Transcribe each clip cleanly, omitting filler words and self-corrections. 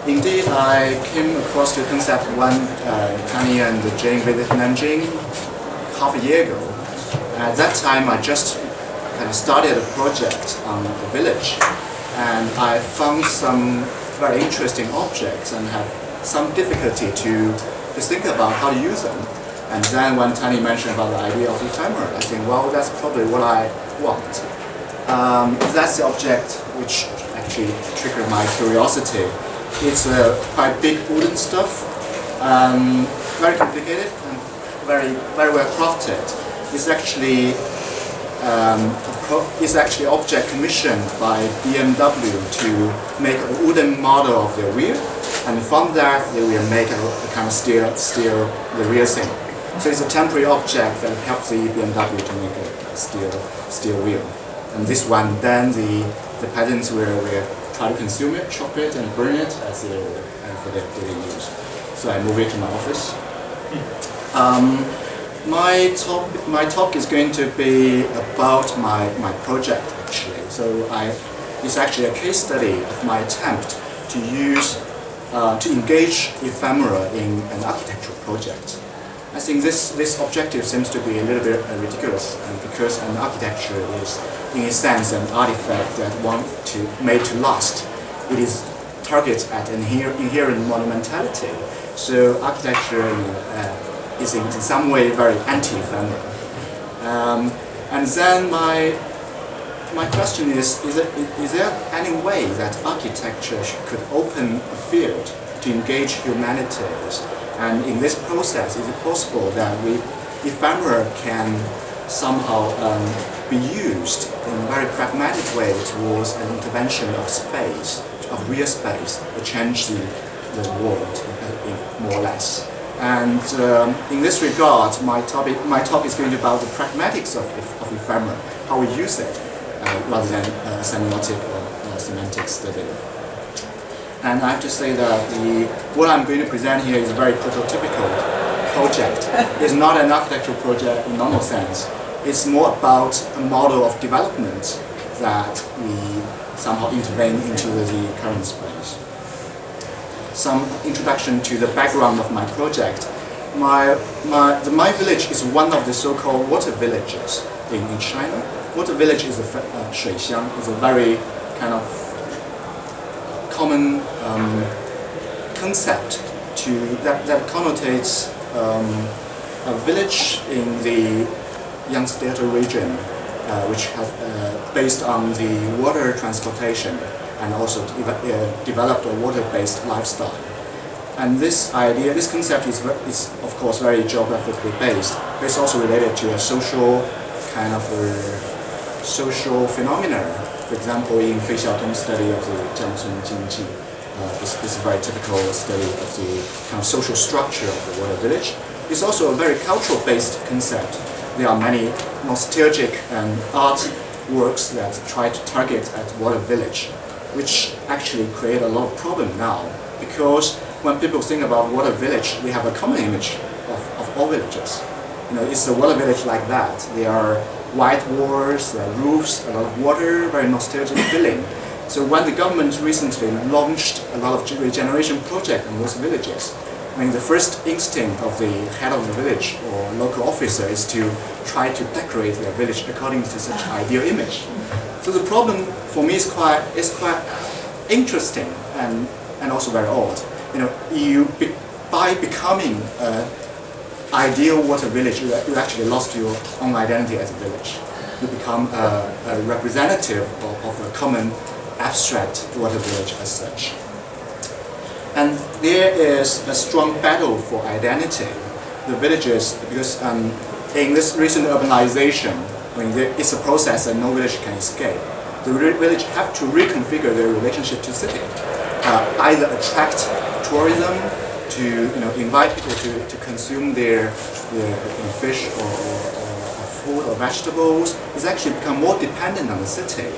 Indeed, I came across the concept when Tani and Jane visited Nanjing half a year ago. At that time, I just kind of started a project on the village, and I found some very interesting objects and had some difficulty to think about how to use them. And then when Tani mentioned about the idea of ephemera, I think, well, that's probably what I want. That's the object which actually triggered my curiosity. It's quite big wooden stuff, very complicated and very well crafted. It's actually an object commissioned by BMW to make a wooden model of their wheel, and from that they will make a kind of steer the rear thing. So it's a temporary object that helps the BMW to make a steel wheel. And this one, then the peasants will try to consume it, chop it, and burn it for their daily use. So I move it to my office. My talk is going to be about my project actually. So it's actually a case study of my attempt to engage ephemera in an architectural project. I think this objective seems to be a little bit ridiculous, because an architecture is, in a sense, an artifact that made to last. It is targeted at an inherent monumentality. So architecture is in some way very anti-ephemera. And then my question is there any way that architecture could open a field to engage humanities? And in this process, is it possible that ephemera can somehow be used in a very pragmatic way towards an intervention of space, of real space, to change the world, more or less? And in this regard, my talk is going to be about the pragmatics of ephemera, how we use it, rather than a semiotic or semantic study. And I have to say that what I'm going to present here is a very prototypical project. It's not an architectural project in normal sense. It's more about a model of development that we somehow intervene into the current space. Some introduction to the background of my project. My village is one of the so-called water villages in China. Water village is a shuixiang. It's a very kind of common concept that connotates a village in the Yangtze Delta region, which has based on the water transportation and also developed a water-based lifestyle. And this idea, this concept is of course very geographically based, but it's also related to a social kind of social phenomena. For example, in Fei Xiaotong's study of the Jiangsun Jingji, this is a very typical study of the kind of social structure of the water village. It's also a very cultural-based concept. There are many nostalgic and art works that try to target at water village, which actually create a lot of problem now, because when people think about water village, we have a common image of all villages. You know, it's a water village like that. There are white walls, roofs, a lot of water, very nostalgic feeling. So when the government recently launched a lot of regeneration projects in those villages, I mean, the first instinct of the head of the village or local officer is to try to decorate their village according to such ideal image. So the problem for me is quite interesting and also very odd. You know, by becoming ideal water village, you actually lost your own identity as a village. You become a representative of a common abstract water village as such. And there is a strong battle for identity. The villages, because in this recent urbanization, I mean, it's a process that no village can escape. The village have to reconfigure their relationship to city, either attract tourism, to invite people to consume their fish or food or vegetables. It's actually become more dependent on the city,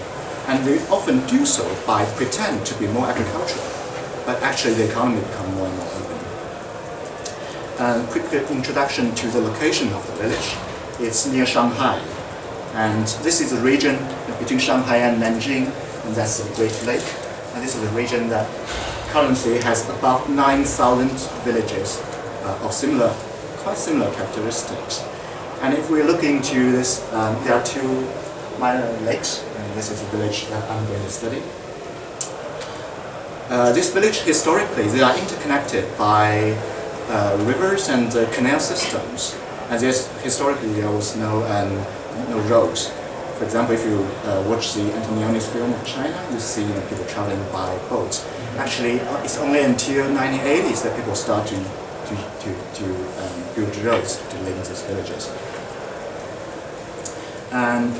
and they often do so by pretend to be more agricultural, but actually the economy becomes more and more urban. And quick introduction to the location of the village. It's near Shanghai, and this is a region between Shanghai and Nanjing, and that's the Great Lake, and this is a region that currently has about 9,000 villages of quite similar characteristics. And if we're looking to this, there are two minor lakes, and this is a village that I'm going to study. This village, historically, they are interconnected by rivers and canal systems. And historically, there was no roads. For example, if you watch the Antonioni's film of China, you see people traveling by boats. Actually, it's only until 1980s that people start to build roads to link these villages. And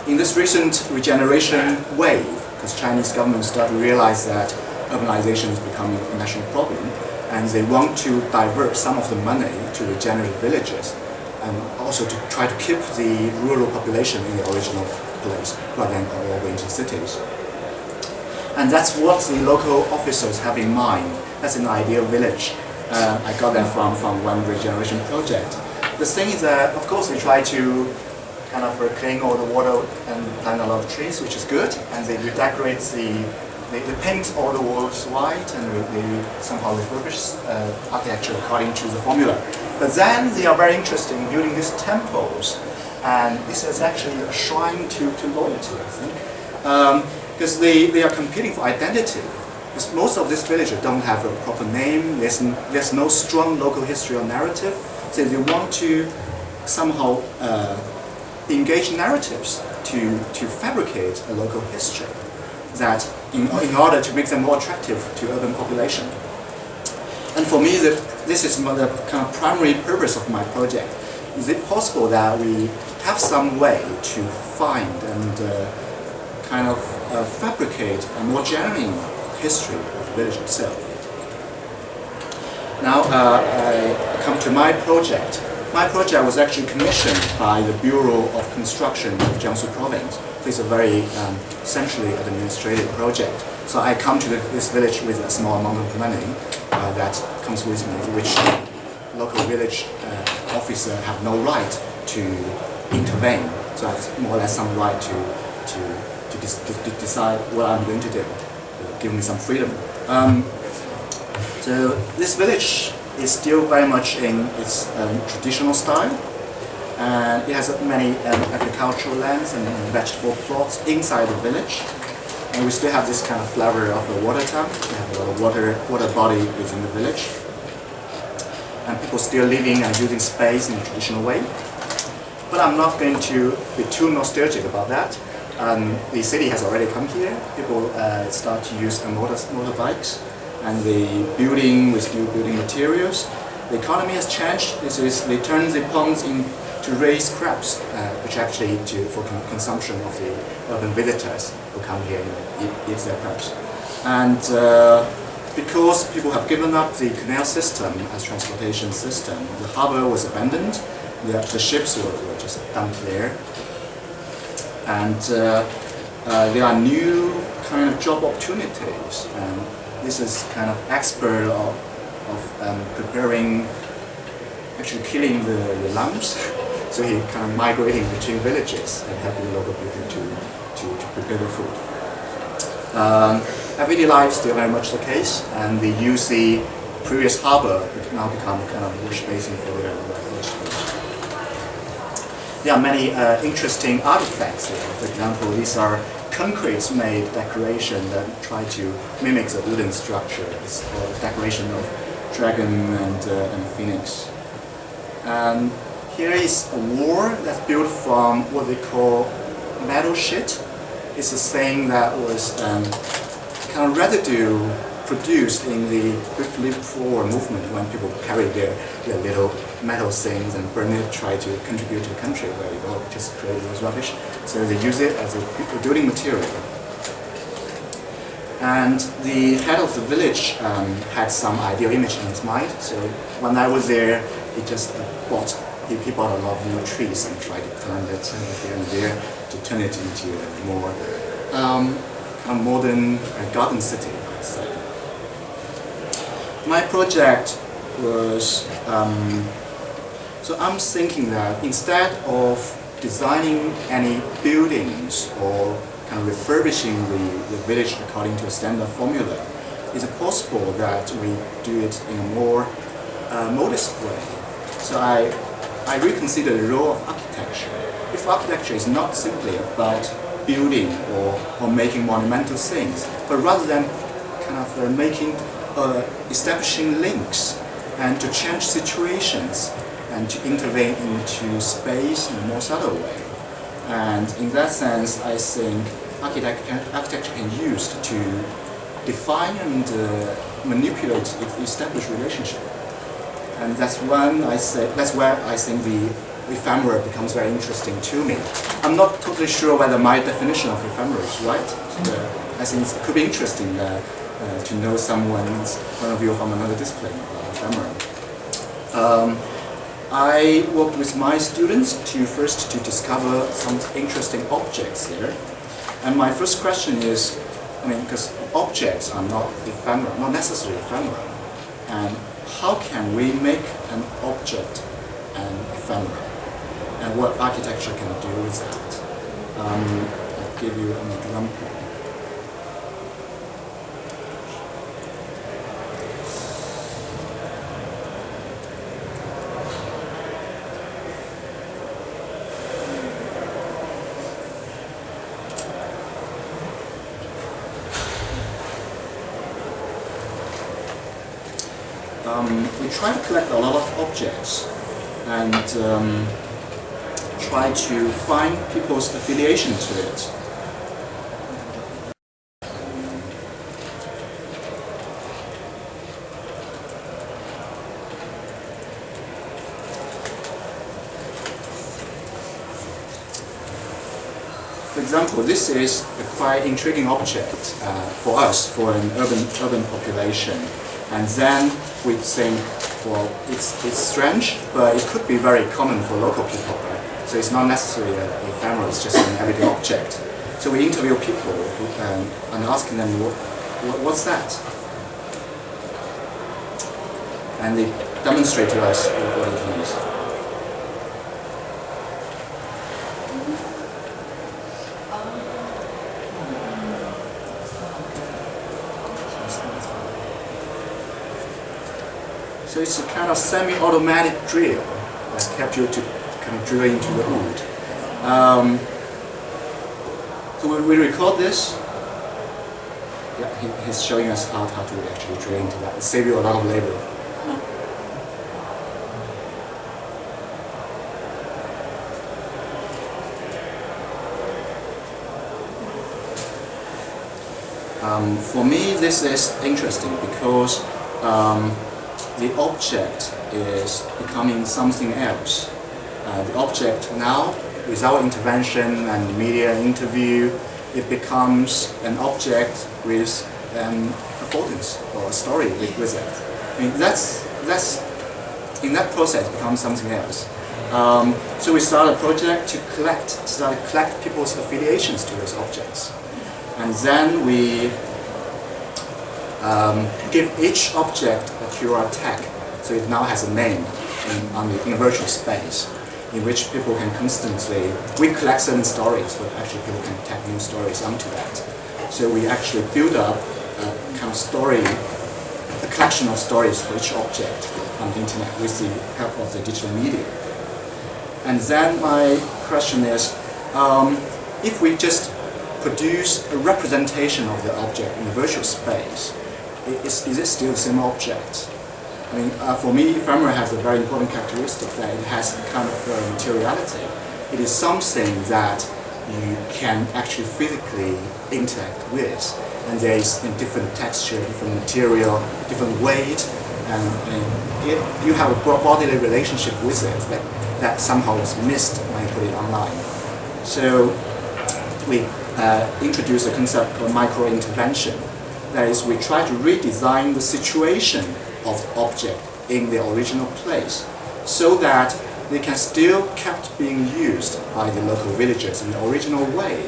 in this recent regeneration wave, because Chinese government started to realize that urbanization is becoming a national problem, and they want to divert some of the money to regenerate villages, and also to try to keep the rural population in the original place, rather than all going to cities. And that's what the local officers have in mind. That's an ideal village. I got that from one regeneration project. The thing is that, of course, they try to kind of clean all the water and plant a lot of trees, which is good, and they redecorate they paint all the walls white, and they somehow refurbish architecture according to the formula. But then they are very interested in building these temples, and this is actually a shrine to loyalty, I think, because they are competing for identity. Because most of these villages don't have a proper name, there's no strong local history or narrative, so they want to somehow engage narratives to fabricate a local history that in order to make them more attractive to urban population. And for me, this is the kind of primary purpose of my project. Is it possible that we have some way to find and kind of fabricate a more genuine history of the village itself? Now I come to my project. My project was actually commissioned by the Bureau of Construction of Jiangsu Province. It's a very centrally administrative project. So I come to this village with a small amount of money that comes with me, which local village officer have no right to intervene. So I have more or less some right to decide what I'm going to do, give me some freedom. So this village is still very much in its traditional style, and it has many agricultural lands and vegetable plots inside the village. And we still have this kind of flavor of a water tank. We have a lot of water body within the village, and people still living and using space in a traditional way. But I'm not going to be too nostalgic about that. The city has already come here. People start to use motorbikes, and the building with new building materials. The economy has changed. They turn the ponds into raised crabs, which actually for consumption of the urban visitors who come here and eat their crabs. And because people have given up the canal system as transportation system, the harbor was abandoned. The ships were just dumped there, and there are new kind of job opportunities. And this is kind of expert of preparing, actually killing the lambs. So he kind of migrating between villages and helping local people to prepare the food. Everyday life is still very much the case, and they use the previous harbor now become kind of wash basin for their vegetables. There are many interesting artifacts here. For example, these are concrete-made decoration that try to mimic the wooden structure. It's a decoration of dragon and phoenix. And here is a wall that's built from what they call metal sheet. It's a thing that was kind of residue produced in the Great Leap Forward movement when people carried their little metal things and burn it, try to contribute to the country where you go, just create those rubbish. So they use it as a building material. And the head of the village had some ideal image in his mind. So when I was there, he just bought a lot of new trees and tried to plant it here and there to turn it into a more a modern garden city, I'd say. My project was, so I'm thinking that instead of designing any buildings or kind of refurbishing the village according to a standard formula, is it possible that we do it in a more modest way? So I reconsider the role of architecture. If architecture is not simply about building or making monumental things, but rather than kind of establishing links and to change situations and to intervene into space in a more subtle way. And in that sense, I think architecture can be used to define and manipulate established relationship. And that's where I think the ephemera becomes very interesting to me. I'm not totally sure whether my definition of ephemera is right. I think it could be interesting to know one of you from another discipline about ephemera. I worked with my students to discover some interesting objects there. And my first question is, because objects are not ephemeral, not necessarily ephemeral. And how can we make an object an ephemera? And what architecture can do with that? I'll give you an example. We try to collect a lot of objects and try to find people's affiliation to it. For example, this is a quite intriguing object for us, for an urban population. And then we think, well, it's strange, but it could be very common for local people, right? So it's not necessarily an ephemeral, it's just an everyday object. So we interview people and asking them, what's that? And they demonstrate to us what it is. So it's a kind of semi-automatic drill that helps you to kind of drill into the wood. So we record this. Yeah, he's showing us how to actually drill into that. It saves you a lot of labor. For me, this is interesting because the object is becoming something else. The object now, without intervention and media interview, it becomes an object with an affordance or a story with it. I mean, that's in that process becomes something else. So we started a project to collect people's affiliations to those objects, and then we give each object a QR tag, so it now has a name in a virtual space, in which people can constantly, we collect certain stories, but actually people can tag new stories onto that. So we actually build up a kind of story, a collection of stories for each object on the internet with the help of the digital media. And then my question is, if we just produce a representation of the object in a virtual space, is it still the same object? I mean, for me, ephemera has a very important characteristic that it has a kind of materiality. It is something that you can actually physically interact with, and there is a different texture, different material, different weight, and you have a bodily relationship with it that somehow is missed when you put it online. So we introduce a concept called micro-intervention. That is, we try to redesign the situation of the object in the original place so that they can still kept being used by the local villagers in the original way,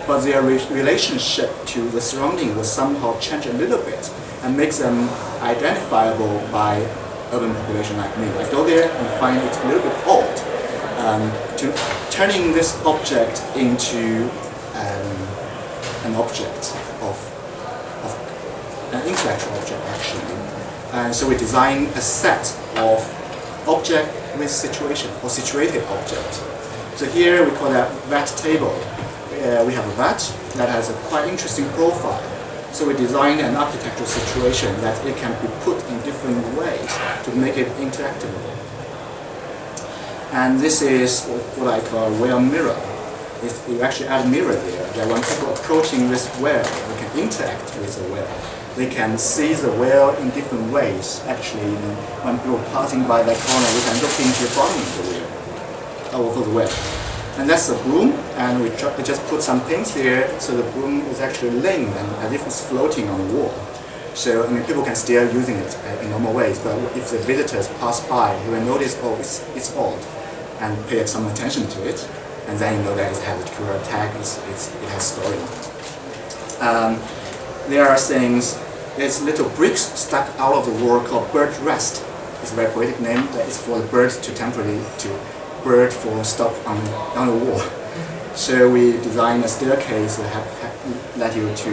but their relationship to the surrounding will somehow change a little bit and make them identifiable by urban population like me. I go there and find it a little bit odd to turning this object into an object of an intellectual object actually. And so we design a set of object with situation or situated object. So here we call that vat table. We have a vat that has a quite interesting profile. So we design an architectural situation that it can be put in different ways to make it interactable. And this is what I call a well mirror. You actually add a mirror there, that when people approaching this well, they can interact with the well. They can see the well in different ways. Actually, when people passing by that corner, we can look into the bottom of the well, over the well. And that's the broom, and we just put some things here, so the broom is actually laying and as if it's floating on the wall. So I mean, people can still using it in normal ways, but if the visitors pass by, they will notice, oh, it's old, and pay some attention to it, and then you know that it has a QR tag, it has story. There are things, there's little bricks stuck out of the wall called bird rest. It's a very poetic name, that is for the bird to temporarily bird for stop on the wall. So we design a staircase that let you to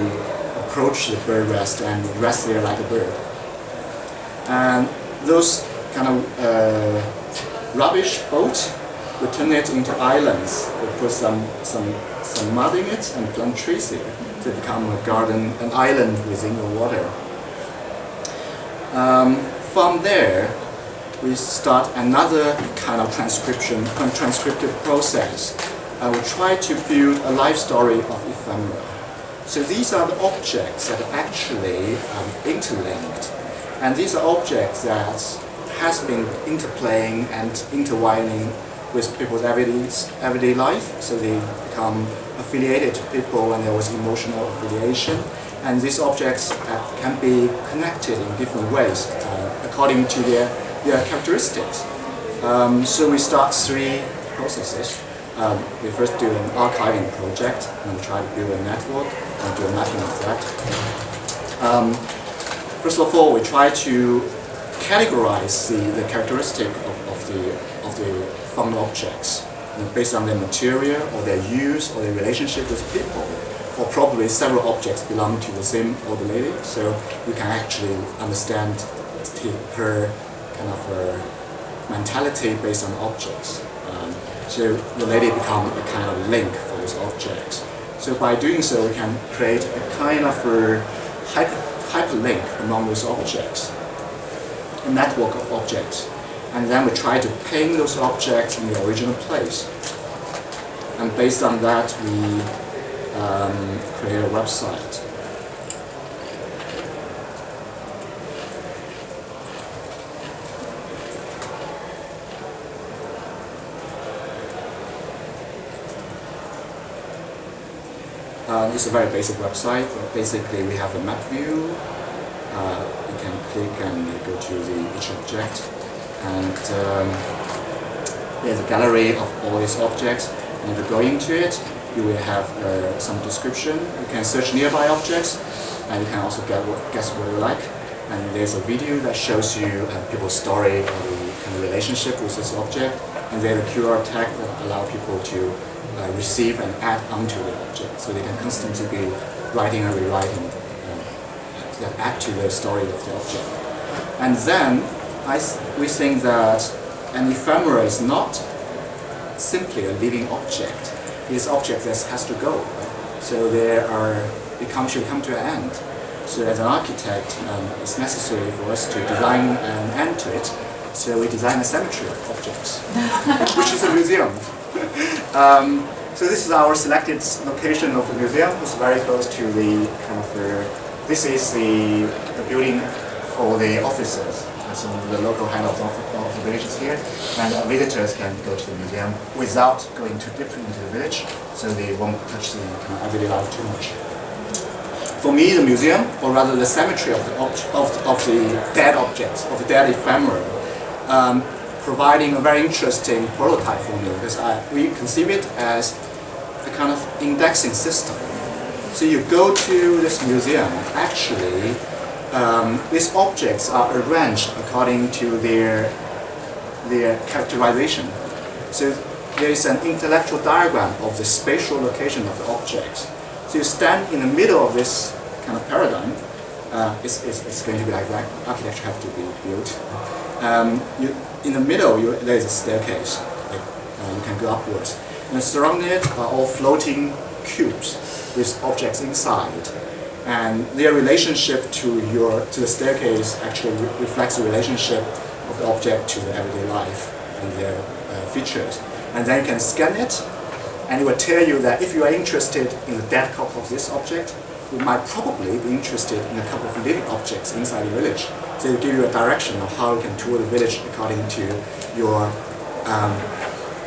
approach the bird rest and rest there like a bird. And those kind of rubbish boats, we turn it into islands. We put some mud in it and plant trees there to become a garden, an island within the water. From there, we start another kind of transcriptive process. We try to build a life story of ephemera. So these are the objects that are actually interlinked. And these are objects that has been interplaying and intertwining with people's everyday life. So they become affiliated to people and there was emotional affiliation. And these objects can be connected in different ways according to their characteristics. So we start 3 processes. We first do an archiving project and we try to build a network and do a mapping of that. First of all, we try to categorize the characteristic of the found objects based on their material or their use or their relationship with people, or probably several objects belong to the same old lady, so you can actually understand her kind of mentality based on objects. So the lady becomes a kind of link for those objects. So by doing so, we can create a kind of a hyperlink among those objects, a network of objects. And then we try to ping those objects in the original place. And based on that, we create a website. It's a very basic website. Basically, we have a map view. You can click and go to each object. And there's a gallery of all these objects. And if you go into it, you will have some description. You can search nearby objects, and you can also guess what you like. And there's a video that shows you people's story or the kind of relationship with this object. And there's a QR tag that allows people to receive and add onto the object, so they can constantly be writing and rewriting that add to the story of the object. And then we think that an ephemera is not simply a living object. It's an object that has to go. So it should come to an end. So as an architect, it's necessary for us to design an end to it. So we design a cemetery of objects, which is a museum. So this is our selected location of the museum. It's very close to the kind of this is the building for the officers. So the local head of the village is here, and visitors can go to the museum without going too deep into the village, so they won't touch the everyday life too much. For me, the museum, or rather the cemetery of the dead objects, of the dead ephemera, providing a very interesting prototype for me, because we conceive it as a kind of indexing system. So you go to this museum, actually, these objects are arranged according to their characterization. So there is an intellectual diagram of the spatial location of the objects. So you stand in the middle of this kind of paradigm, it's going to be like that. Architecture have to be built. In the middle, there is a staircase. You can go upwards. And surrounding it are all floating cubes with objects inside. And their relationship to the staircase actually reflects the relationship of the object to the everyday life and their features. And then you can scan it, and it will tell you that if you are interested in the dead copy of this object, you might probably be interested in a couple of living objects inside the village. So it will give you a direction of how you can tour the village according to your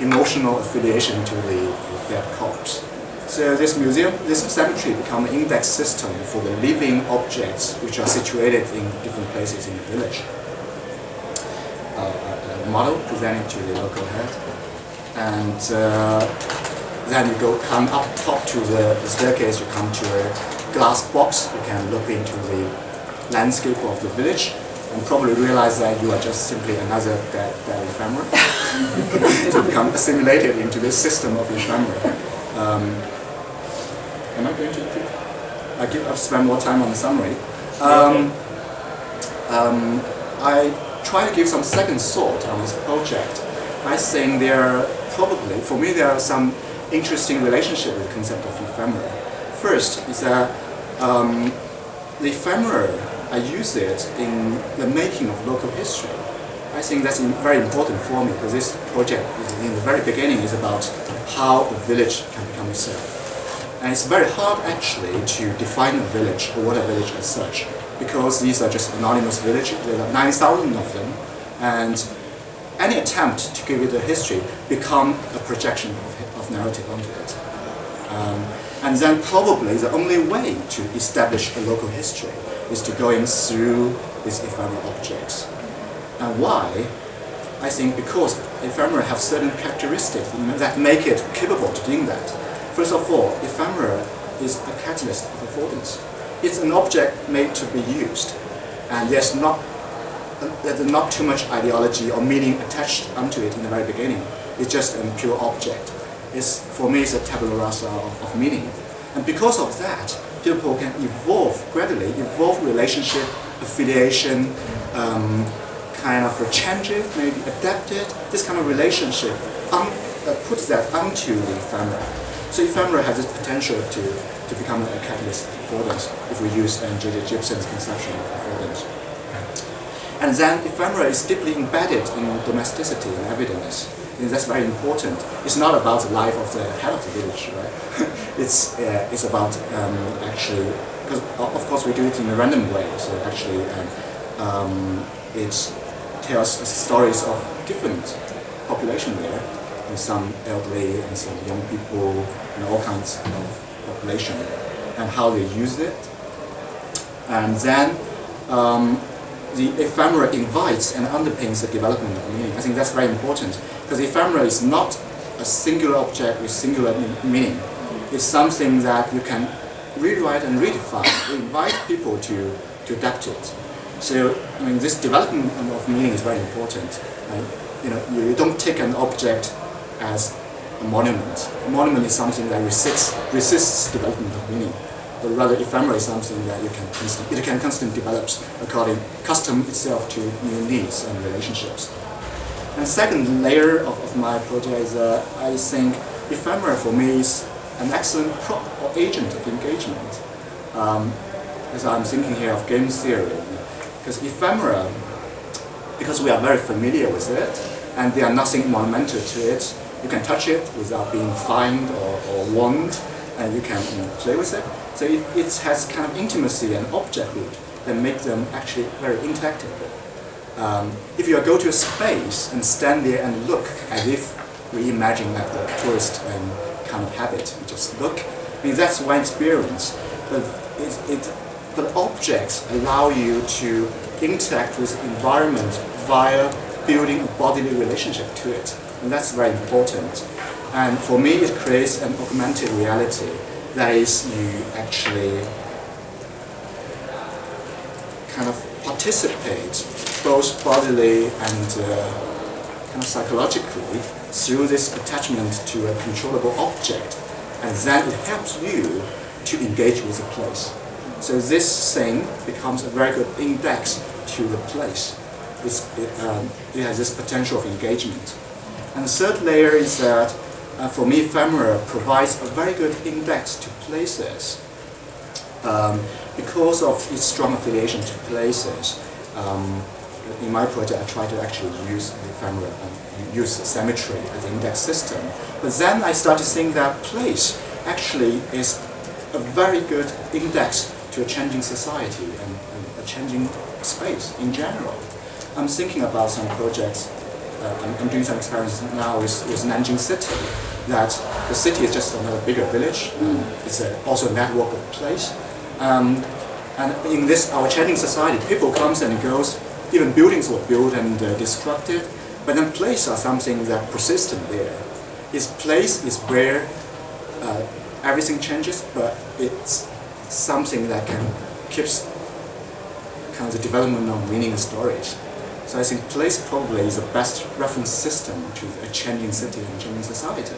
emotional affiliation to the dead corpse. So this museum, this cemetery become an index system for the living objects which are situated in different places in the village. A model presented to the local head, and then you come up top to the staircase, you come to a glass box, you can look into the landscape of the village, and probably realize that you are just simply another dead ephemera to become assimilated into this system of ephemera. Am I going to I'll spend more time on the summary. I try to give some second thought on this project. I think for me, there are some interesting relationship with the concept of ephemera. First is that the ephemera, I use it in the making of local history. I think that's very important for me, because this project in the very beginning is about how a village can become itself. And it's very hard actually to define a village or what a village is such, because these are just anonymous villages. There are 9,000 of them, and any attempt to give it a history become a projection of narrative onto it. And then probably the only way to establish a local history is to go in through these ephemera objects. And why? I think because ephemera have certain characteristics that make it capable of doing that. First of all, ephemera is a catalyst of affordance. It's an object made to be used, and there's not too much ideology or meaning attached onto it in the very beginning. It's just a pure object. For me, it's a tabula rasa of meaning. And because of that, people can gradually evolve relationship, affiliation, kind of change it, maybe adapt it. This kind of relationship puts that onto the ephemera. So ephemera has this potential to become a catalyst for affordance, if we use J.J. Gibson's conception of affordance. And then ephemera is deeply embedded in domesticity and everydayness. And that's very important. It's not about the life of the head of the village, right? It's about actually, because of course we do it in a random way. So actually, it tells stories of different population there, and some elderly and some young people, and all kinds of population, and how they use it. And then the ephemera invites and underpins the development of meaning. I think that's very important, because ephemera is not a singular object with singular meaning. It's something that you can rewrite and redefine. We invite people to adapt it. So, I mean, this development of meaning is very important. You don't take an object as a monument. A monument is something that resists development of meaning. But rather, ephemera is something that it can constantly develop custom itself to new needs and relationships. And second layer of my project is I think ephemera for me is an excellent prop or agent of engagement. Because I'm thinking here of game theory. Because ephemera, because we are very familiar with it, and there are nothing monumental to it, you can touch it without being fined or warned, and you can play with it. So it has kind of intimacy and objecthood that make them actually very interactive. If you go to a space and stand there and look as if we imagine that the tourist kind of habit, you just look, I mean, that's one experience. But objects allow you to interact with the environment via building a bodily relationship to it. And that's very important. And for me, it creates an augmented reality. That is, you actually kind of participate both bodily and kind of psychologically through this attachment to a controllable object. And then it helps you to engage with the place. So this thing becomes a very good index to the place. It has this potential of engagement. And the third layer is that, for me, ephemera provides a very good index to places. Because of its strong affiliation to places, in my project I try to actually use the ephemera and use symmetry as an index system. But then I start to think that place actually is a very good index to a changing society and a changing space in general. I'm thinking about some projects, I'm doing some experiments now with Nanjing City, that the city is just another bigger village. It's also a network of place. And in this, our changing society, people comes and goes, even buildings were built and destructive, but then places are something that persistent there. Its place is where everything changes, but it's something that keeps kind of the development of meaning and stories. So I think place probably is the best reference system to a changing city and changing society.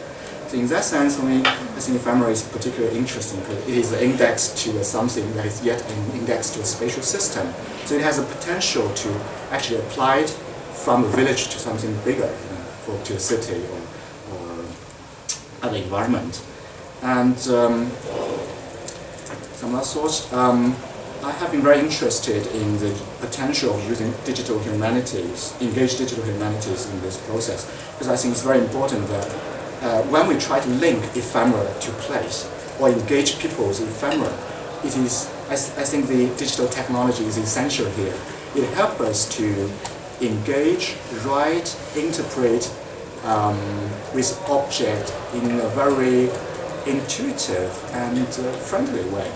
So in that sense, for me, I think ephemera is particularly interesting because it is an index to something that is yet an index to a spatial system. So it has a potential to actually apply it from a village to something bigger, to a city or other environment. And some other thoughts. I have been very interested in the potential of using digital humanities, engaged digital humanities in this process, because I think it's very important that when we try to link ephemera to place or engage people with ephemera, it is, I think the digital technology is essential here. It helps us to engage, write, interpret with object in a very intuitive and friendly way.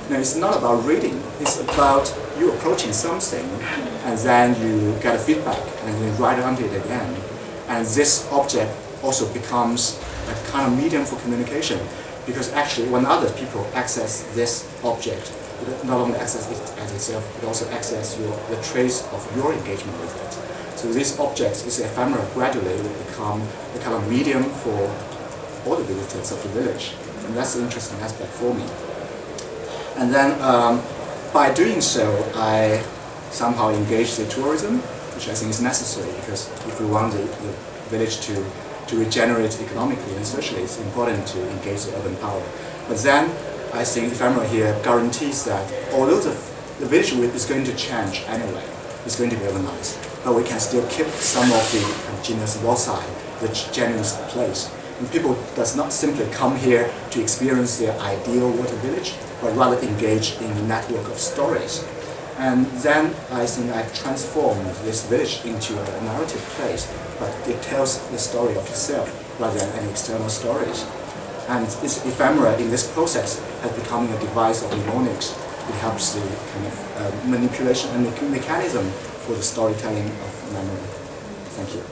Now, it's not about reading, it's about you approaching something and then you get a feedback and then you write onto it again. And this object also becomes a kind of medium for communication, because actually when other people access this object, it not only access it as itself, but also access the trace of your engagement with it. So this object, this ephemera, gradually will become a kind of medium for all the visitors of the village. And that's the interesting aspect for me. And then by doing so, I somehow engage the tourism, which I think is necessary, because if we want the village to regenerate economically and socially, it's important to engage the urban power. But then I think ephemera here guarantees that although the village is going to change anyway, it's going to be urbanized, but we can still keep some of the genius loci, the genuine place. And people does not simply come here to experience their ideal water village, but rather engage in a network of stories. And then I think I transformed this village into a narrative place, but it tells the story of itself rather than any external stories. And this ephemera in this process has become a device of mnemonics. It helps the kind of manipulation and mechanism for the storytelling of memory. Thank you.